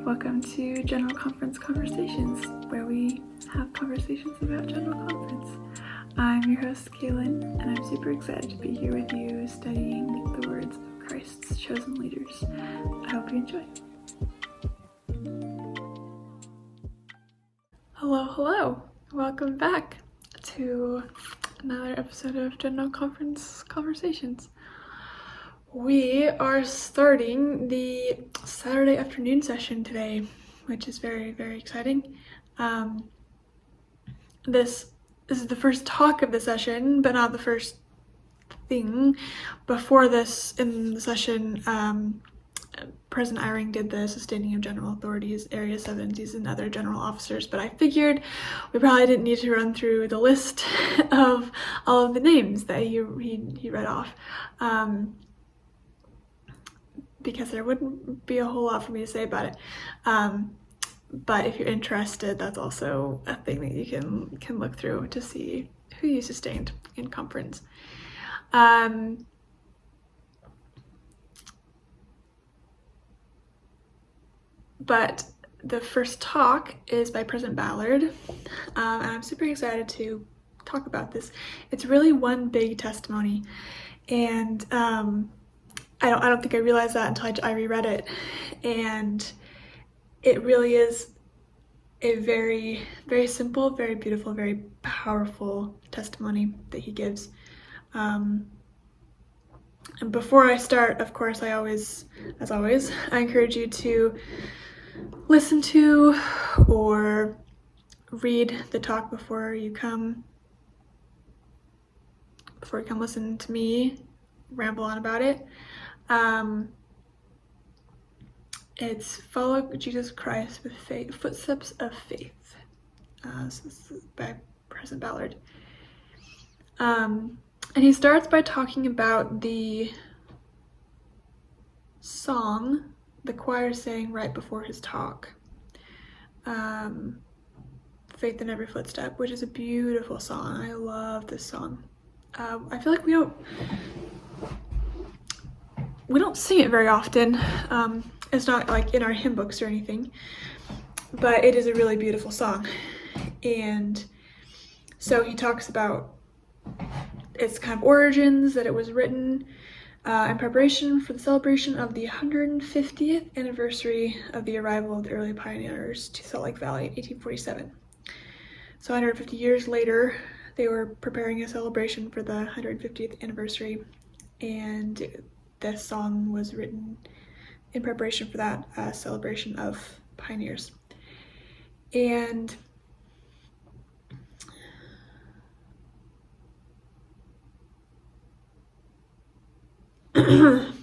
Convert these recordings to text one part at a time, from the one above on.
Welcome to General Conference Conversations, where we have conversations about General Conference. I'm your host, Kaylin, and I'm super excited to be here with you studying the words of Christ's chosen leaders. I hope you enjoy. Hello. Welcome back to another episode of General Conference Conversations. We are starting the Saturday afternoon session today, which is very, very exciting. This is the first talk of the session, but not the first thing. Before this, in the session, President Eyring did the sustaining of general authorities, area 70s, and other general officers, but I figured we probably didn't need to run through the list of all of the names that he read off. Because there wouldn't be a whole lot for me to say about it. But if you're interested, that's also a thing that you can look through to see who you sustained in conference. But the first talk is by President Ballard, and I'm super excited to talk about this. It's really one big testimony, and I don't think I realized that until I reread it, and it really is a very, very simple, very beautiful, very powerful testimony that he gives. And before I start, of course, as always, I encourage you to listen to or read the talk before you come listen to me ramble on about it. It's Follow Jesus Christ with Faith, Footsteps of Faith. So this is by President Ballard. And he starts by talking about the song the choir sang right before his talk. Faith in Every Footstep, which is a beautiful song. I love this song. I feel like we don't sing it very often. It's not like in our hymn books or anything, but it is a really beautiful song. And so he talks about its kind of origins, that it was written in preparation for the celebration of the 150th anniversary of the arrival of the early pioneers to Salt Lake Valley in 1847. So 150 years later, they were preparing a celebration for the 150th anniversary, and this song was written in preparation for that celebration of pioneers. And and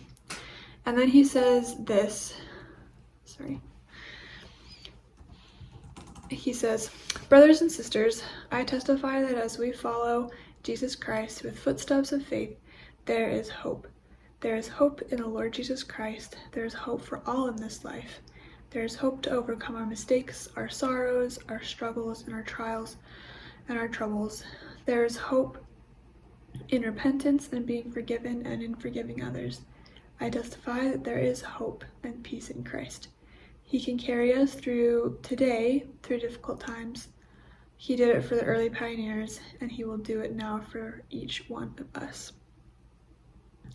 then he says this, he says, "Brothers and sisters, I testify that as we follow Jesus Christ with footsteps of faith, there is hope. There is hope in the Lord Jesus Christ. There is hope for all in this life. There is hope to overcome our mistakes, our sorrows, our struggles, and our trials and our troubles. There is hope in repentance and being forgiven and in forgiving others. I testify that there is hope and peace in Christ. He can carry us through today, through difficult times. He did it for the early pioneers, and he will do it now for each one of us."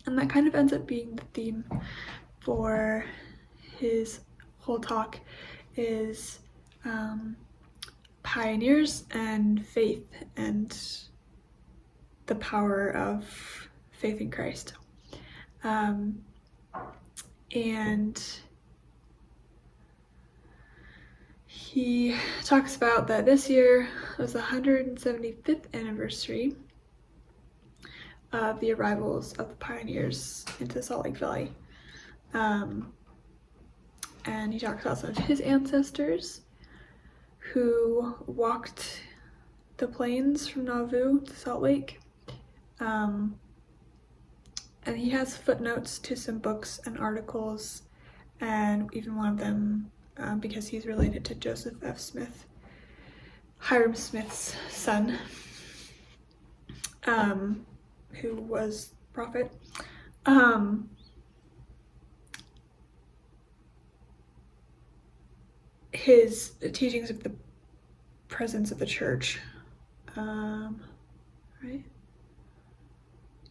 And that kind of ends up being the theme for his whole talk, is pioneers and faith and the power of faith in Christ. And he talks about that this year was the 175th anniversary of the arrivals of the pioneers into Salt Lake Valley. And he talks about some of his ancestors who walked the plains from Nauvoo to Salt Lake. And he has footnotes to some books and articles, and even one of them, because he's related to Joseph F. Smith, Hiram Smith's son, who was prophet. his teachings of the presence of the church, right?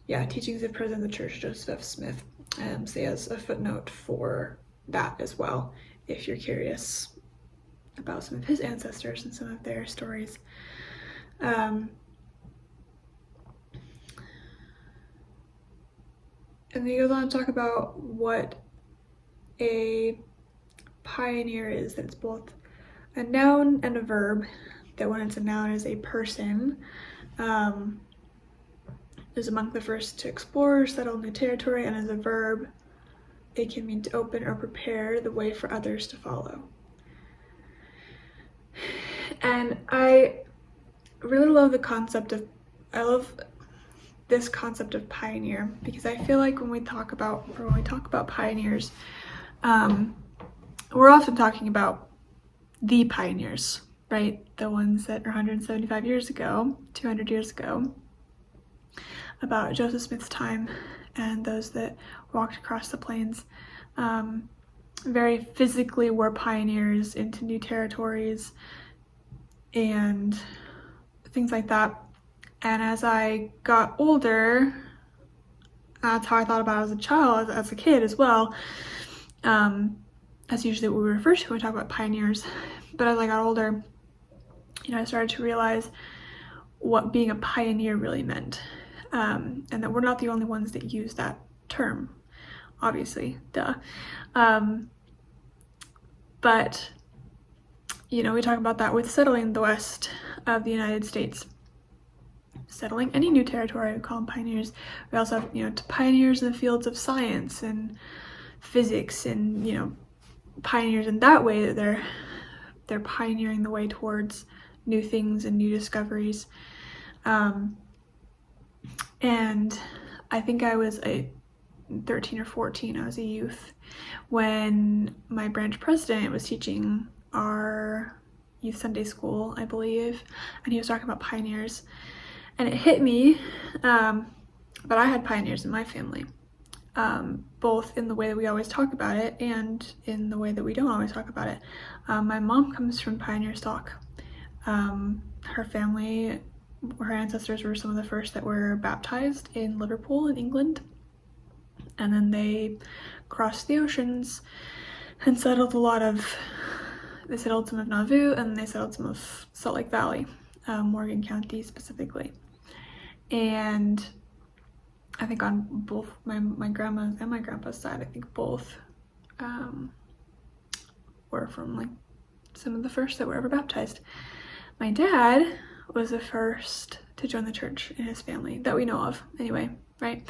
Yeah, Teachings of President of the Church, Joseph F. Smith. So he has a footnote for that as well, if you're curious about some of his ancestors and some of their stories. And then he goes on to talk about what a pioneer is, that it's both a noun and a verb, that when it's a noun is a person, is among the first to explore or settle new territory, and as a verb, it can mean to open or prepare the way for others to follow. And I really love I love this concept of pioneer, because I feel like when we talk about pioneers, we're often talking about the pioneers, right? The ones that are 175 years ago, 200 years ago, about Joseph Smith's time, and those that walked across the plains, very physically were pioneers into new territories and things like that. And as I got older, that's how I thought about it as a child, as a kid as well. That's usually what we refer to when we talk about pioneers. But as I got older, I started to realize what being a pioneer really meant. And that we're not the only ones that use that term, obviously, duh. But, we talk about that with settling the west of the United States. Settling any new territory, we call them pioneers. We also have, pioneers in the fields of science and physics, and, pioneers in that way, that they're pioneering the way towards new things and new discoveries. And I think I was 13 or 14, I was a youth, when my branch president was teaching our youth Sunday school, I believe, and he was talking about pioneers. And it hit me, but I had pioneers in my family, both in the way that we always talk about it and in the way that we don't always talk about it. My mom comes from pioneer stock. Her family, her ancestors were some of the first that were baptized in Liverpool in England, and then they crossed the oceans and settled they settled some of Nauvoo, and they settled some of Salt Lake Valley, Morgan County specifically. And I think on both my grandma's and my grandpa's side, I think both were from some of the first that were ever baptized. My dad was the first to join the church in his family that we know of, anyway, right?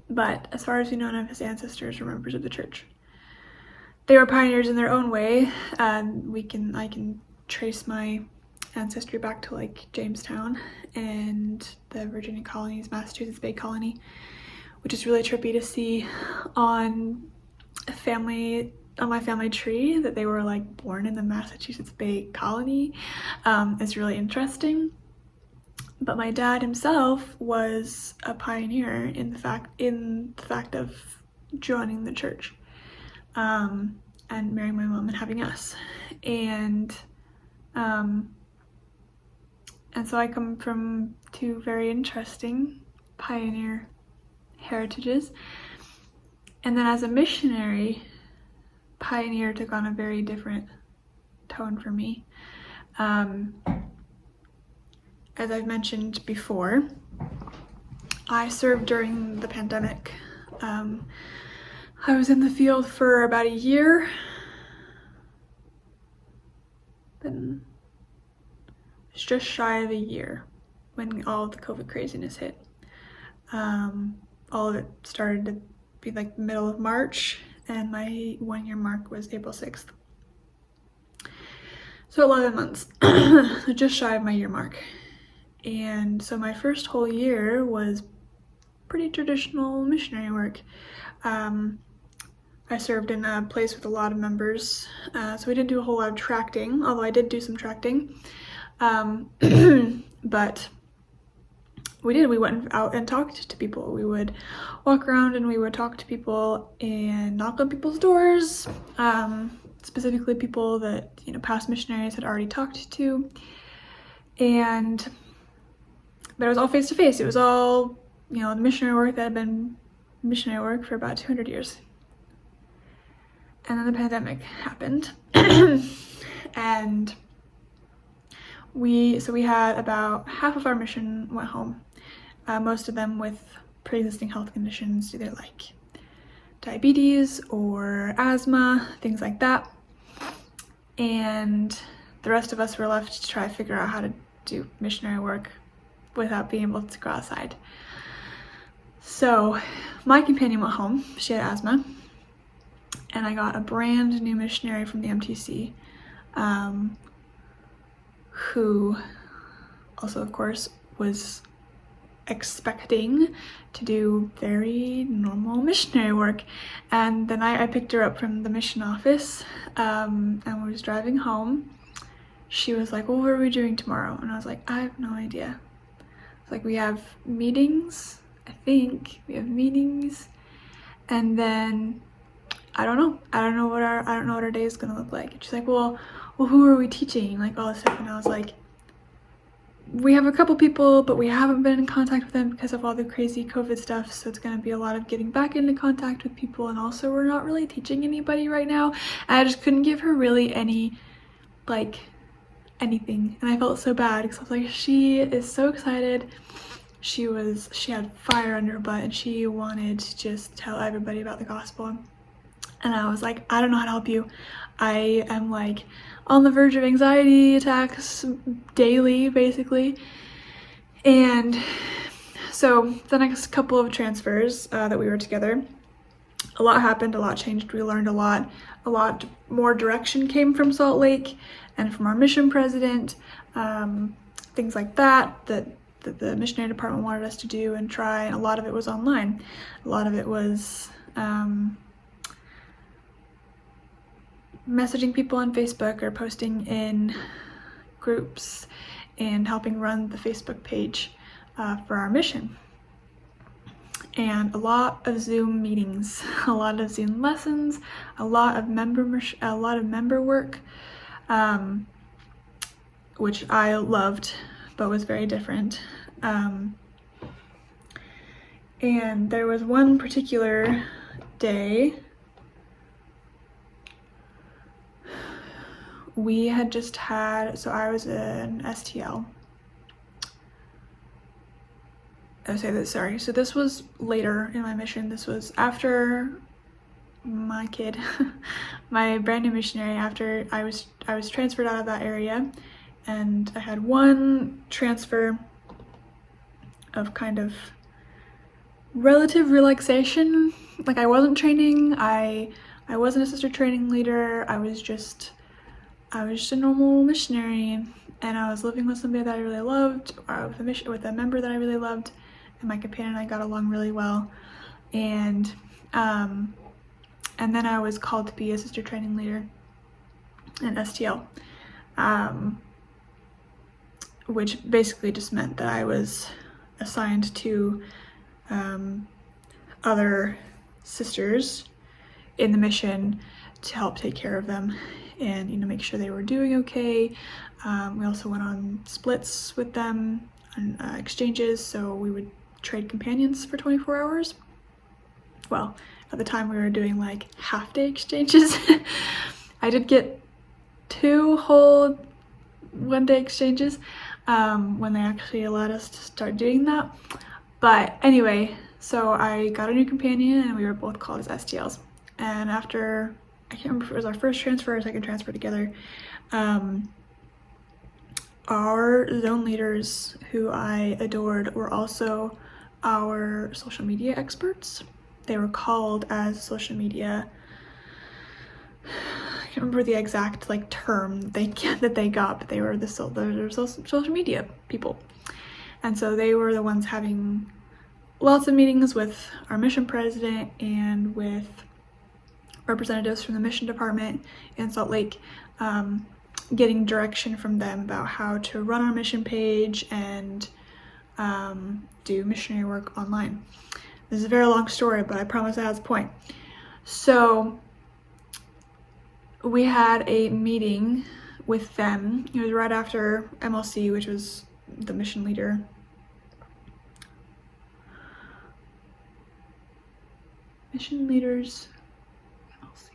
But as far as we know, none of his ancestors were members of the church. They were pioneers in their own way. I can trace my ancestry back to Jamestown and the Virginia colonies, Massachusetts Bay Colony, which is really trippy to see on my family tree that they were born in the Massachusetts Bay Colony. It's really interesting. But my dad himself was a pioneer in the fact of joining the church, and marrying my mom and having us. And so I come from two very interesting pioneer heritages. And then as a missionary, pioneer took on a very different tone for me. As I've mentioned before, I served during the pandemic. I was in the field for about a year. Then it was just shy of a year when all of the COVID craziness hit. All of it started to be the middle of March, and my 1 year mark was April 6th. So 11 months, just shy of my year mark. And so my first whole year was pretty traditional missionary work. I served in a place with a lot of members, so we didn't do a whole lot of tracting, although I did do some tracting. But we went out and talked to people. We would walk around and we would talk to people and knock on people's doors, specifically people that, you know, past missionaries had already talked to. But it was all face-to-face. It was all, you know, the missionary work that had been missionary work for about 200 years. And then the pandemic happened. And we had about half of our mission went home, most of them with pre-existing health conditions, either like diabetes or asthma, things like that. And the rest of us were left to try to figure out how to do missionary work without being able to go outside. So my companion went home. She had asthma, and I got a brand new missionary from the MTC, who also, of course, was expecting to do very normal missionary work. And the night I picked her up from the mission office, and we was driving home, she was like, well, what are we doing tomorrow? And I was like, I have no idea. It's like, we have meetings, I think we have meetings, and then I don't know what our day is gonna look like. And she's like, well, who are we teaching? Like, all this stuff. And I was like, we have a couple people, but we haven't been in contact with them because of all the crazy COVID stuff, so it's going to be a lot of getting back into contact with people, and also we're not really teaching anybody right now. And I just couldn't give her really any, like, anything, and I felt so bad because I was like, she is so excited. She had fire under her butt, and she wanted to just tell everybody about the gospel. And I was like, I don't know how to help you. I am like on the verge of anxiety attacks daily, basically. And so the next couple of transfers that we were together, a lot happened, a lot changed, we learned a lot more direction came from Salt Lake and from our mission president, things like that the missionary department wanted us to do and try, and a lot of it was online. A lot of it was messaging people on Facebook or posting in groups and helping run the Facebook page for our mission. And a lot of Zoom meetings, a lot of Zoom lessons, a lot of member work, which I loved, but was very different. And there was one particular day we had just had, so I was an STL. So this was later in my mission. This was after my kid, my brand new missionary, after I was transferred out of that area, and I had one transfer of kind of relative relaxation. Like, I wasn't training, I wasn't a sister training leader, I was just a normal missionary, and I was living with somebody that I really loved, or with a member that I really loved, and my companion and I got along really well. And then I was called to be a sister training leader, an STL, which basically just meant that I was assigned to other sisters in the mission to help take care of them and, you know, make sure they were doing okay. We also went on splits with them and exchanges, so we would trade companions for 24 hours. Well, at the time we were doing like half-day exchanges. I did get 2 whole one-day exchanges when they actually allowed us to start doing that. But anyway, so I got a new companion and we were both called as STLs. And after, I can't remember if it was our first transfer or second transfer together, our zone leaders, who I adored, were also our social media experts. They were called as social media, I can't remember the exact like term that they got, but they were the social media people. And so they were the ones having lots of meetings with our mission president and with representatives from the mission department in Salt Lake, getting direction from them about how to run our mission page and do missionary work online. This is a very long story, but I promise it has a point. So we had a meeting with them. It was right after MLC, which was the mission leader. Mission leaders, MLC.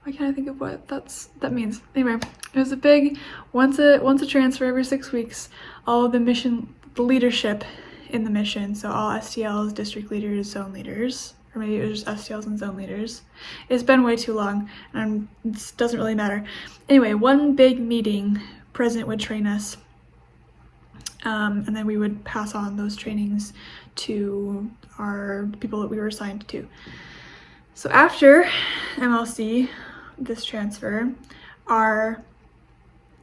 Why can't I think of what that means? Anyway, it was a big, once a transfer every 6 weeks, all of the leadership in the mission, so all STLs, district leaders, zone leaders, or maybe it was just STLs and zone leaders. It's been way too long, and it doesn't really matter. Anyway, one big meeting, President would train us, and then we would pass on those trainings to our people that we were assigned to. So after MLC, this transfer, our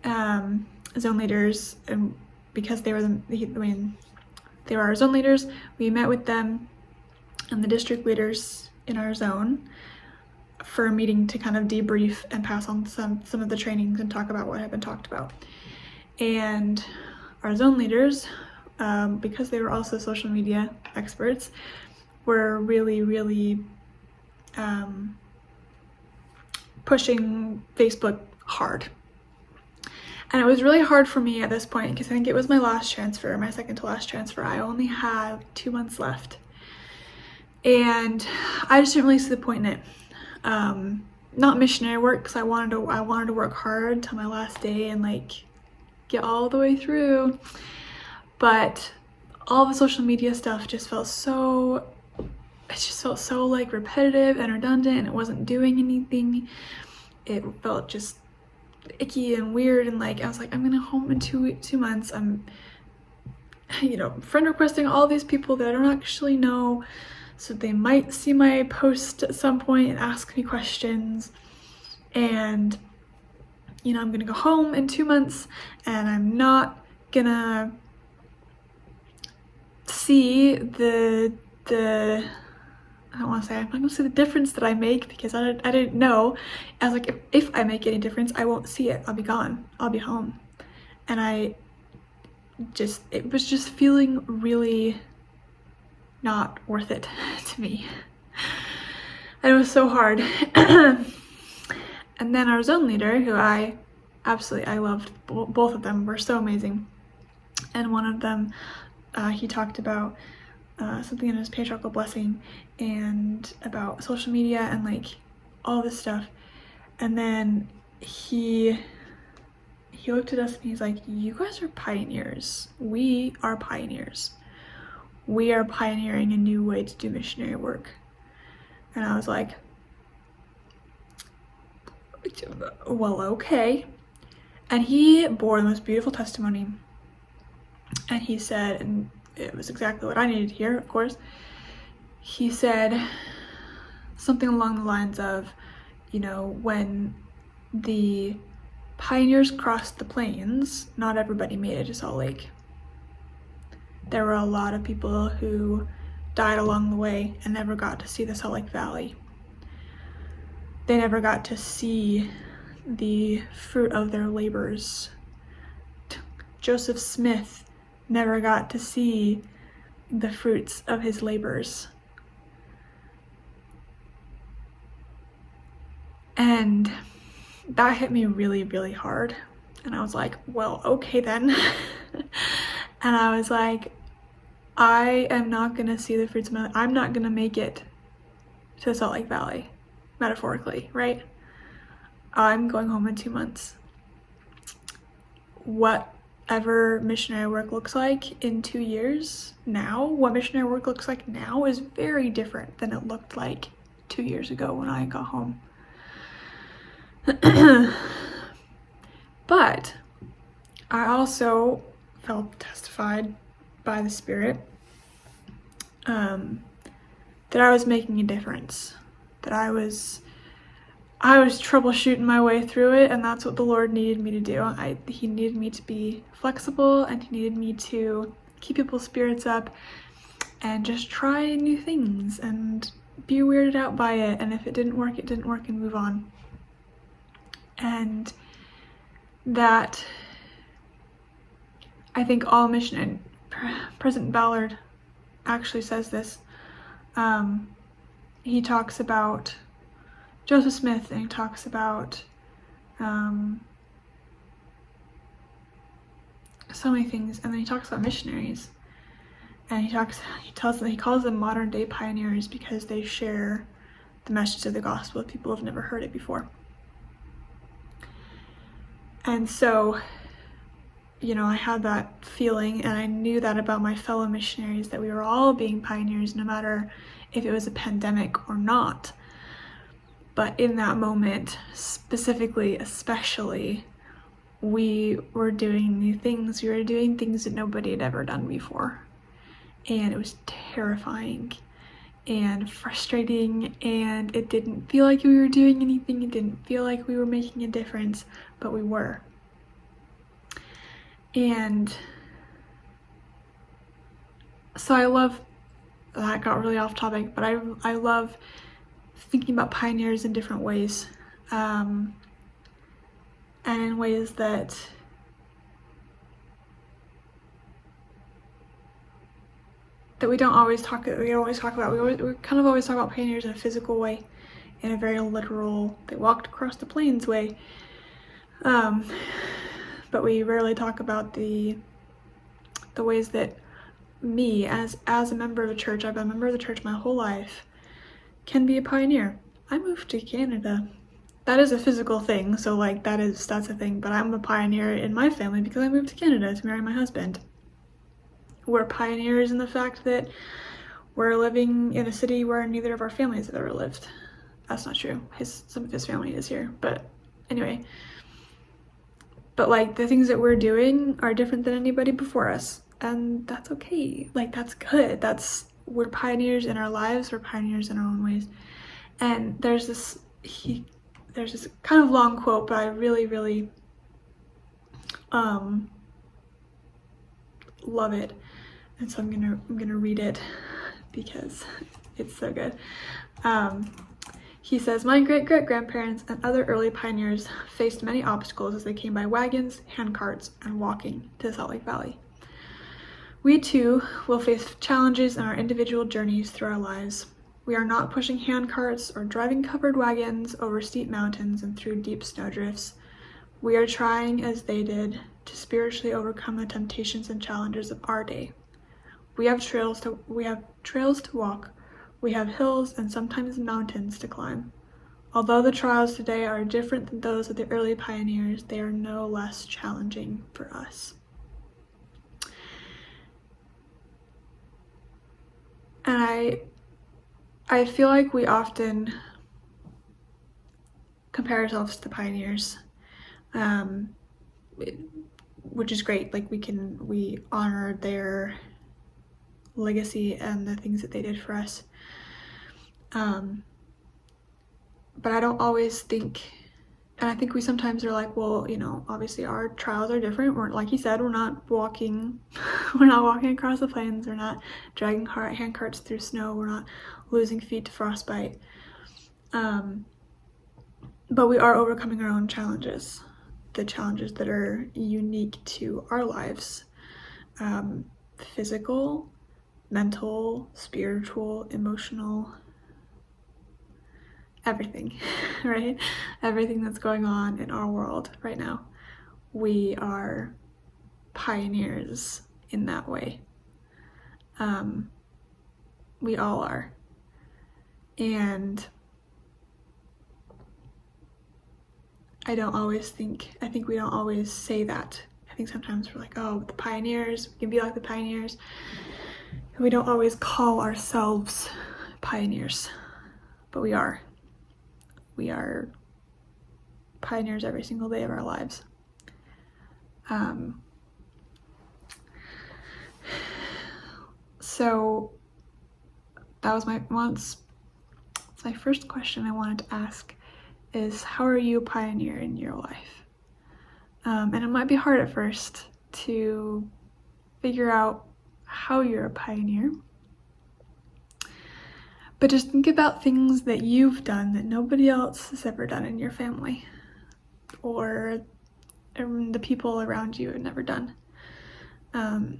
zone leaders, and because they were they were our zone leaders, we met with them and the district leaders in our zone for a meeting to kind of debrief and pass on some of the trainings and talk about what had been talked about. And our zone leaders, because they were also social media experts, were really pushing Facebook hard. And it was really hard for me at this point because I think it was my last transfer, my second to last transfer. I only had 2 months left. And I just didn't really see the point in it. Not missionary work, because I wanted to work hard till my last day and like get all the way through. But all the social media stuff just felt so like repetitive and redundant, and it wasn't doing anything. It felt just icky and weird, and like I was like, I'm gonna home in 2 months. I'm friend requesting all these people that I don't actually know, so they might see my post at some point and ask me questions. And I'm gonna go home in 2 months, and I'm not gonna see the I don't want to say, I'm not gonna see the difference that I make, because I didn't know. I was like, if I make any difference, I won't see it. I'll be gone. I'll be home. And it was just feeling really not worth it to me. And it was so hard. And then our zone leader, who I loved, both of them were so amazing. And one of them, he talked about something in his patriarchal blessing and about social media and like all this stuff. And then he looked at us and he's like, you guys are pioneers. We are pioneers. We are pioneering a new way to do missionary work. And I was like, well, okay. And he bore the most beautiful testimony. And he said, and it was exactly what I needed to hear, of course. He said something along the lines of, when the pioneers crossed the plains, not everybody made it to Salt Lake. There were a lot of people who died along the way and never got to see the Salt Lake Valley. They never got to see the fruit of their labors. Joseph Smith never got to see the fruits of his labors. And that hit me really, really hard. And I was like, well, okay then. And I was like, I am not gonna see the fruits of my, I'm not gonna make it to Salt Lake Valley, metaphorically, right? I'm going home in 2 months. Whatever missionary work looks like in 2 years now, what missionary work looks like now is very different than it looked like 2 years ago when I got home. But I also felt testified by the Spirit that I was making a difference, that I was troubleshooting my way through it, and that's what the Lord needed me to do. He needed me to be flexible, and he needed me to keep people's spirits up and just try new things and be weirded out by it, and if it didn't work, it didn't work, and move on. And that, I think all mission, President Ballard actually says this. He talks about Joseph Smith, and he talks about So many things. And then he talks about missionaries, and he calls them modern day pioneers because they share the message of the gospel if people have never heard it before. And so, I had that feeling, and I knew that about my fellow missionaries, that we were all being pioneers, no matter if it was a pandemic or not. But in that moment, especially, we were doing new things. We were doing things that nobody had ever done before. And it was terrifying and frustrating, and it didn't feel like we were doing anything. It didn't feel like we were making a difference, but we were. And so I love, that got really off topic, but I love thinking about pioneers in different ways, and in ways that we don't always talk about. We kind of always talk about pioneers in a physical way, in a very literal, they walked across the plains way, but we rarely talk about the ways that me, as a member of a church, I've been a member of the church my whole life, can be a pioneer. I moved to Canada. That is a physical thing, so that's a thing, but I'm a pioneer in my family because I moved to Canada to marry my husband. We're pioneers in the fact that we're living in a city where neither of our families have ever lived. That's not true. Some of his family is here, but anyway. But the things that we're doing are different than anybody before us, and that's okay. That's good. We're pioneers in our lives. We're pioneers in our own ways. And there's this kind of long quote, but I really, really love it, and so I'm gonna read it because it's so good. He says, "My great-great-grandparents and other early pioneers faced many obstacles as they came by wagons, handcarts, and walking to the Salt Lake Valley. We too will face challenges in our individual journeys through our lives. We are not pushing handcarts or driving covered wagons over steep mountains and through deep snowdrifts. We are trying, as they did, to spiritually overcome the temptations and challenges of our day. We have trails to walk. We have hills and sometimes mountains to climb. Although the trials today are different than those of the early pioneers, they are no less challenging for us." And I feel like we often compare ourselves to the pioneers, which is great. We honor their legacy and the things that they did for us. But I don't always think, and I think we sometimes are like, well, obviously our trials are different. We're, like he said, we're not walking across the plains. We're not dragging handcarts through snow. We're not losing feet to frostbite. But we are overcoming our own challenges, the challenges that are unique to our lives, physical, mental, spiritual, emotional, everything, right? Everything that's going on in our world right now. We are pioneers in that way. We all are. And I think we don't always say that. I think sometimes we're like, oh, the pioneers, we can be like the pioneers. And we don't always call ourselves pioneers, but we are. We are pioneers every single day of our lives. So that was my first question I wanted to ask is, how are you a pioneer in your life? And it might be hard at first to figure out how you're a pioneer. But just think about things that you've done that nobody else has ever done in your family, or the people around you have never done.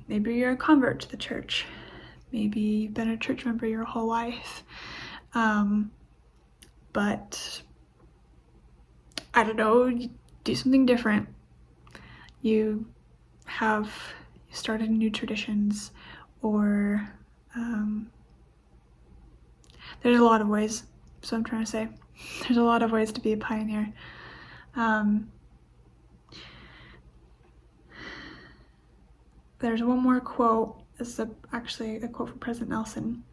Maybe you're a convert to the church. Maybe you've been a church member your whole life. But I don't know, do something different. You started new traditions, or there's a lot of ways. So I'm trying to say, there's a lot of ways to be a pioneer. There's one more quote. This is actually a quote from President Nelson.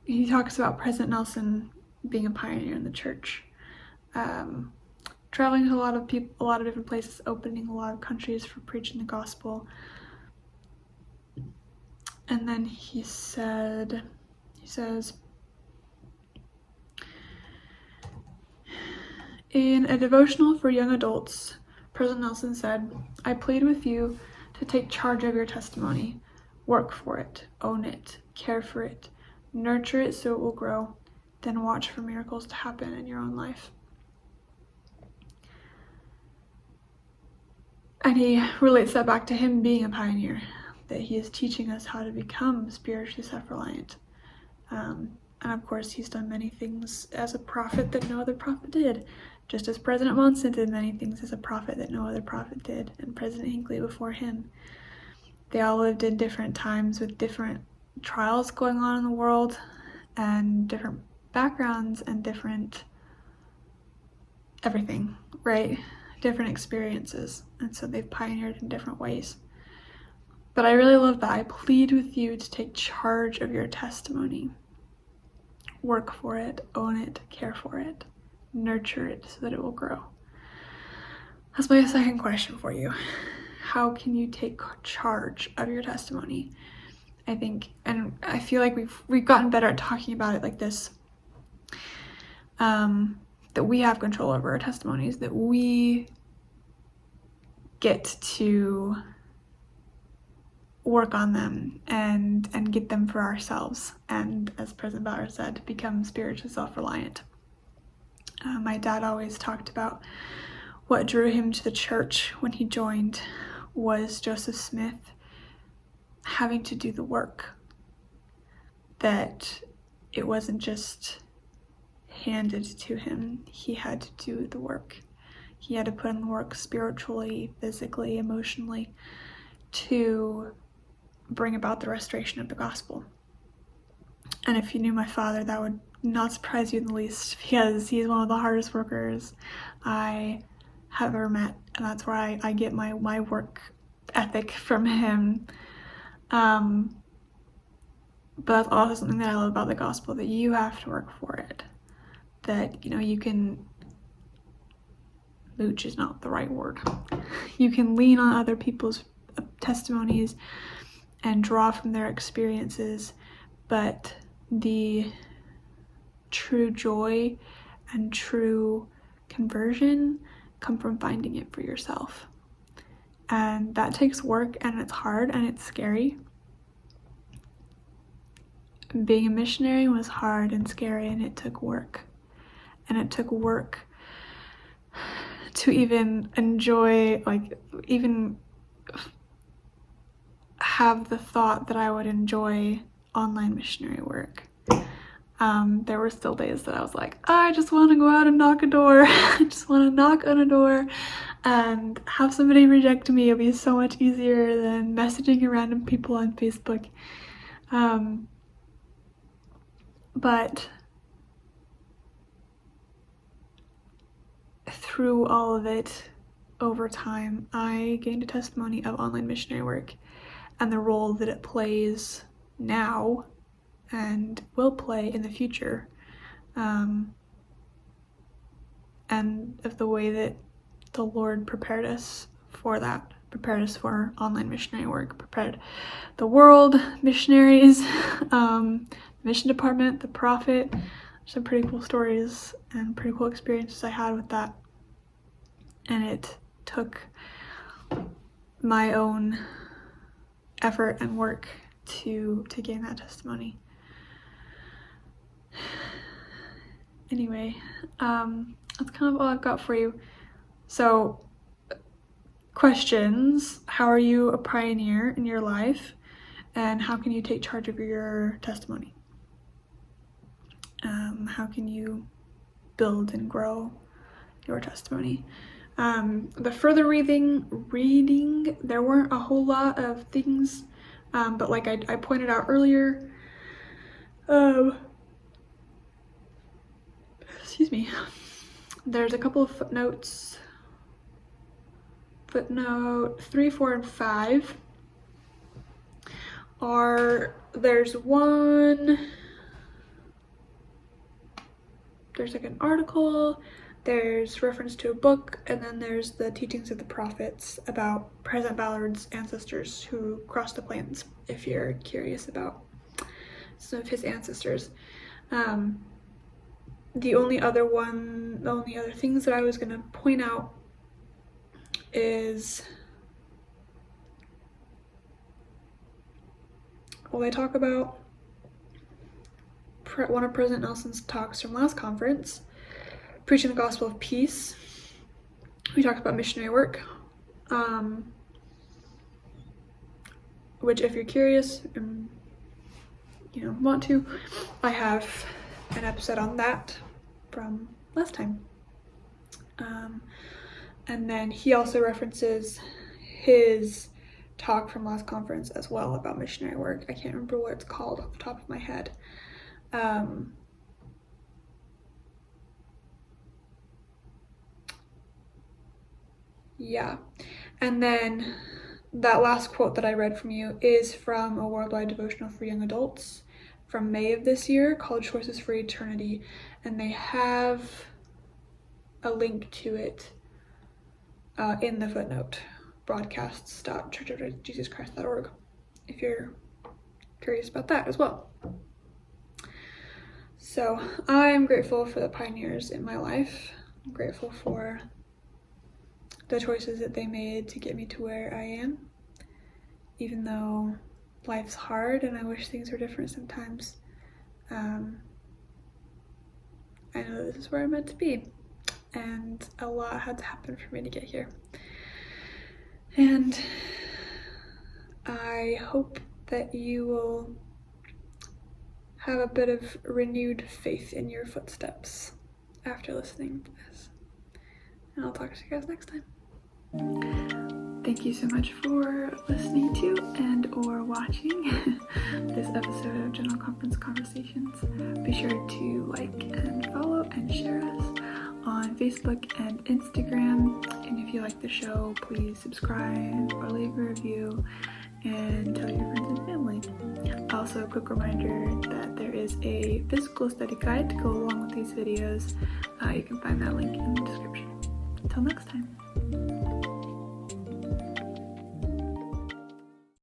He talks about President Nelson being a pioneer in the church, traveling to a lot of different places, opening a lot of countries for preaching the gospel. And then he says, in a devotional for young adults, President Nelson said, "I plead with you to take charge of your testimony. Work for it, own it, care for it, nurture it so it will grow, then watch for miracles to happen in your own life." And he relates that back to him being a pioneer, that he is teaching us how to become spiritually self-reliant. And of course, he's done many things as a prophet that no other prophet did, just as President Monson did many things as a prophet that no other prophet did, and President Hinckley before him. They all lived in different times with different trials going on in the world, and different backgrounds, and different everything, right? Different experiences, and so they've pioneered in different ways. But I really love that. I plead with you to take charge of your testimony. Work for it, own it, care for it, nurture it so that it will grow. That's my second question for you. How can you take charge of your testimony? I think, and I feel like we've gotten better at talking about it like this, that we have control over our testimonies, that we get to work on them and get them for ourselves, and as President Ballard said, become spiritually self-reliant. My dad always talked about what drew him to the church when he joined was Joseph Smith having to do the work, that it wasn't just handed to him, he had to do the work. He had to put in the work spiritually, physically, emotionally to bring about the restoration of the gospel. And if you knew my father, that would not surprise you in the least, because he's one of the hardest workers I have ever met, and that's where I get my work ethic from him. But that's also something that I love about the gospel, that you have to work for it. That, you can, mooch is not the right word. You can lean on other people's testimonies and draw from their experiences, but the true joy and true conversion come from finding it for yourself. And that takes work, and it's hard, and it's scary. Being a missionary was hard and scary, and it took work. And it took work to even enjoy, even have the thought that I would enjoy online missionary work. There were still days that I was like, I just want to go out and knock a door. I just want to knock on a door and have somebody reject me. It'll be so much easier than messaging random people on Facebook. But through all of it, over time, I gained a testimony of online missionary work and the role that it plays now and will play in the future, and of the way that the Lord prepared us for that, prepared us for online missionary work, prepared the world, missionaries, the mission department, the prophet. Some pretty cool stories and pretty cool experiences I had with that, and it took my own effort and work to gain that testimony. Anyway, that's kind of all I've got for you. So, questions: how are you a pioneer in your life, and how can you take charge of your testimony? How can you build and grow your testimony? The further reading, there weren't a whole lot of things, but like I pointed out earlier, excuse me, there's a couple of footnotes. Footnote 3, 4, and 5 there's like an article, there's reference to a book, and then there's the teachings of the prophets about President Ballard's ancestors who crossed the plains, if you're curious about some of his ancestors. The only other things that I was going to point out is, well, they talk about one of President Nelson's talks from last conference, preaching the gospel of peace. We talked about missionary work, which if you're curious and want to, I have an episode on that from last time. And then he also references his talk from last conference as well about missionary work. I can't remember what it's called off the top of my head. Yeah, and then that last quote that I read from you is from a worldwide devotional for young adults from May of this year called Choices for Eternity, and they have a link to it in the footnote, broadcasts.churchofjesuschrist.org, if you're curious about that as well. So I'm grateful for the pioneers in my life. I'm grateful for the choices that they made to get me to where I am, even though life's hard and I wish things were different sometimes. I know this is where I'm meant to be, and a lot had to happen for me to get here. And I hope that you will have a bit of renewed faith in your footsteps after listening to this. And I'll talk to you guys next time. Thank you so much for listening to and or watching this episode of General Conference Conversations. Be sure to like and follow and share us on Facebook and Instagram. And if you like the show, please subscribe or leave a review and tell your friends and family. Also, a quick reminder that there is a physical study guide to go along with these videos. You can find that link in the description. Until next time.